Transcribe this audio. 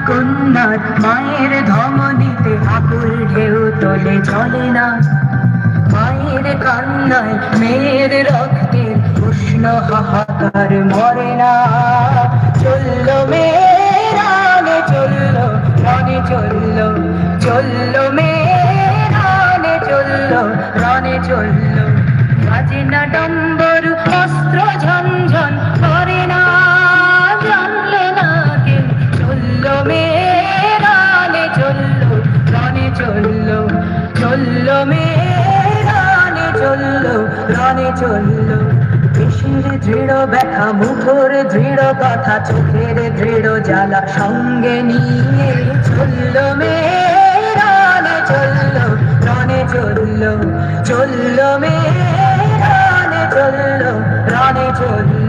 কন্যার মায়ের ধমনীতে আকুল ঢেউ তোলে চলে না। মায়ের কান্নায় মেয়ের রক্তের উষ্ণ হাহাকার মরে না। চললো মেয়ের রানে চললো, রানে চললো, চললো মেয়ের রানে চললো, রানে চললো। বাজে না ডম্বরু অস্ত্র ঝনঝন করে না, জানলে না কেউ। চললো মেয়ের রানে চললো, রানে চললো, চললো মেয়ের রানে চললো, রানে চললো। দেশের দৃঢ় ব্যথা, মুখর দৃঢ় কথা, চোখের দৃঢ় জ্বালা সঙ্গে নিয়ে চললো মেয়ের রানে চললো, রানে চললো, চললো মেয়ের রানে চললো, রানে চললো।